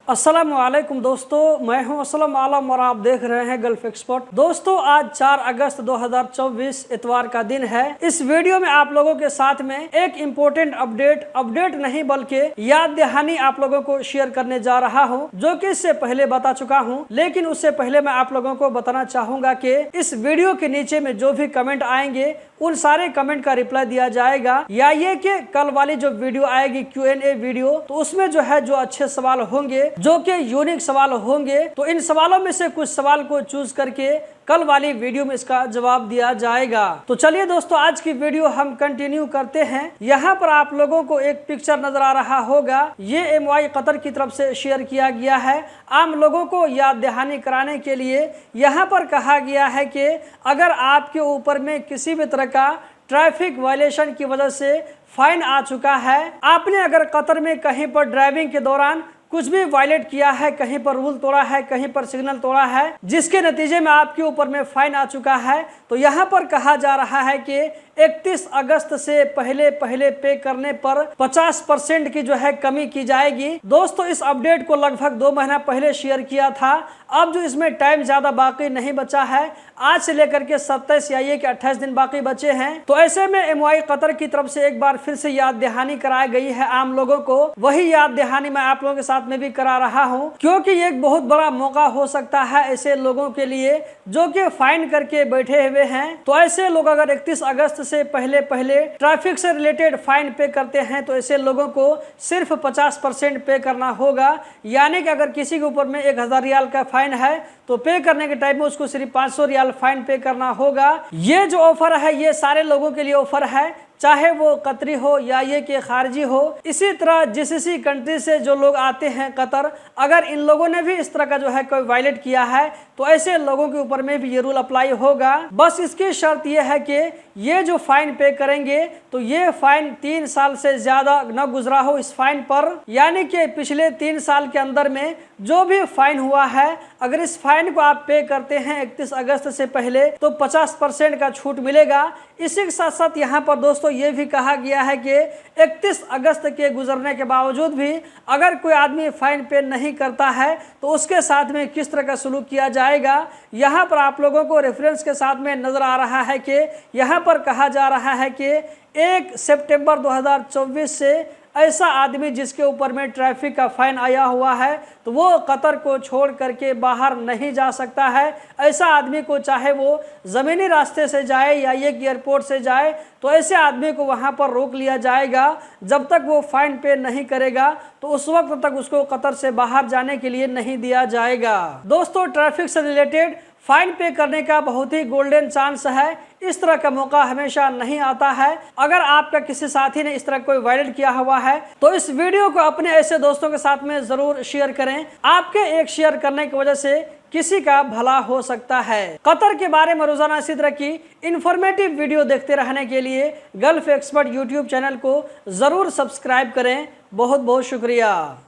अस्सलामुअलैकुम दोस्तों, मैं हूं असलम आलम और आप देख रहे हैं गल्फ एक्सपर्ट। दोस्तों, आज 4 अगस्त 2024 इतवार का दिन है। इस वीडियो में आप लोगों के साथ में एक इम्पोर्टेंट अपडेट नहीं बल्कि याद दहानी आप लोगों को शेयर करने जा रहा हूं, जो कि इससे पहले बता चुका हूं। लेकिन उससे पहले मैं आप लोगों को बताना चाहूंगा कि इस वीडियो के नीचे में जो भी कमेंट आएंगे उन सारे कमेंट का रिप्लाई दिया जाएगा, या ये कि कल वाली जो वीडियो आएगी Q&A वीडियो, तो उसमें जो है जो अच्छे सवाल होंगे, जो कि यूनिक सवाल होंगे, तो इन सवालों में से कुछ सवाल को चूज करके कल वाली वीडियो में इसका जवाब दिया जाएगा। तो चलिए दोस्तों, आज की वीडियो हम कंटिन्यू करते हैं। यहाँ पर आप लोगों को एक पिक्चर नजर आ रहा होगा, ये MY कतर की तरफ से शेयर किया गया है आम लोगों को याद दहानी कराने के लिए। यहाँ पर कहा गया है कि अगर आपके ऊपर में किसी भी तरह का ट्रैफिक वायलेशन की वजह से फाइन आ चुका है, आपने अगर कतर में कहीं पर ड्राइविंग के दौरान कुछ भी वायलेट किया है, कहीं पर रूल तोड़ा है, कहीं पर सिग्नल तोड़ा है, जिसके नतीजे में आपके ऊपर में फाइन आ चुका है, तो यहाँ पर कहा जा रहा है कि 31 अगस्त से पहले पे करने पर 50% की जो है कमी की जाएगी। दोस्तों, इस अपडेट को लगभग 2 महीना पहले शेयर किया था। अब जो इसमें टाइम ज्यादा बाकी नहीं बचा है, आज से लेकर के 27 या 28 दिन बाकी बचे हैं। तो ऐसे में MY कतर की तरफ से एक बार फिर से याद दहानी कराई गई है आम लोगों को। वही याद दहानी मैं आप लोगों के साथ में भी करा रहा हूं, क्योंकि ये एक बहुत बड़ा मौका हो सकता है ऐसे लोगों के लिए जो कि फाइन करके बैठे हुए हैं। तो ऐसे लोग अगर 31 अगस्त से पहले ट्रैफिक से रिलेटेड फाइन पे करते हैं, तो ऐसे लोगों को सिर्फ 50% पे करना होगा। यानी कि अगर किसी के ऊपर में 1000 रियाल का फाइन है, तो पे करने के टाइम में उसको सिर्फ 500 रियाल फाइन पे करना होगा। ये जो ऑफर है ये सारे लोगों के लिए ऑफर है, चाहे वो कतरी हो या ये कि खारजी हो। इसी तरह GCC कंट्री से जो लोग आते हैं कतर, अगर इन लोगों ने भी इस तरह का जो है कोई वायलेट किया है, तो ऐसे लोगों के ऊपर में भी ये रूल अप्लाई होगा। बस इसकी शर्त ये है कि ये जो फाइन पे करेंगे, तो ये फाइन 3 साल से ज्यादा न गुजरा हो इस फाइन पर। यानी कि पिछले 3 साल के अंदर में जो भी फाइन हुआ है, अगर इस फाइन को आप पे करते हैं 31 अगस्त से पहले, तो 50% का छूट मिलेगा। इसी के साथ साथ यहाँ पर दोस्तों ये भी कहा गया है कि 31 अगस्त के गुजरने के बावजूद भी अगर कोई आदमी फाइन पे नहीं करता है, तो उसके साथ में किस तरह का सलूक किया जाएगा। यहाँ पर आप लोगों को रेफरेंस के साथ में नजर आ रहा है कि यहाँ पर कहा जा रहा है कि 1 सितंबर 2024 से ऐसा आदमी जिसके ऊपर में ट्रैफिक का फाइन आया हुआ है, तो वो कतर को छोड़ करके बाहर नहीं जा सकता है। ऐसा आदमी को चाहे वो ज़मीनी रास्ते से जाए या ये एयरपोर्ट से जाए, तो ऐसे आदमी को वहाँ पर रोक लिया जाएगा। जब तक वो फाइन पे नहीं करेगा, तो उस वक्त तक उसको कतर से बाहर जाने के लिए नहीं दिया जाएगा। दोस्तों, ट्रैफिक से रिलेटेड फाइन पे करने का बहुत ही गोल्डन चांस है। इस तरह का मौका हमेशा नहीं आता है। अगर आपका किसी साथी ने इस तरह कोई वायलेट किया हुआ है, तो इस वीडियो को अपने ऐसे दोस्तों के साथ में जरूर शेयर करें। आपके एक शेयर करने की वजह से किसी का भला हो सकता है। कतर के बारे में रोजाना इसी तरह की इंफॉर्मेटिव वीडियो देखते रहने के लिए गल्फ एक्सपर्ट YouTube चैनल को जरूर सब्सक्राइब करें। बहुत बहुत शुक्रिया।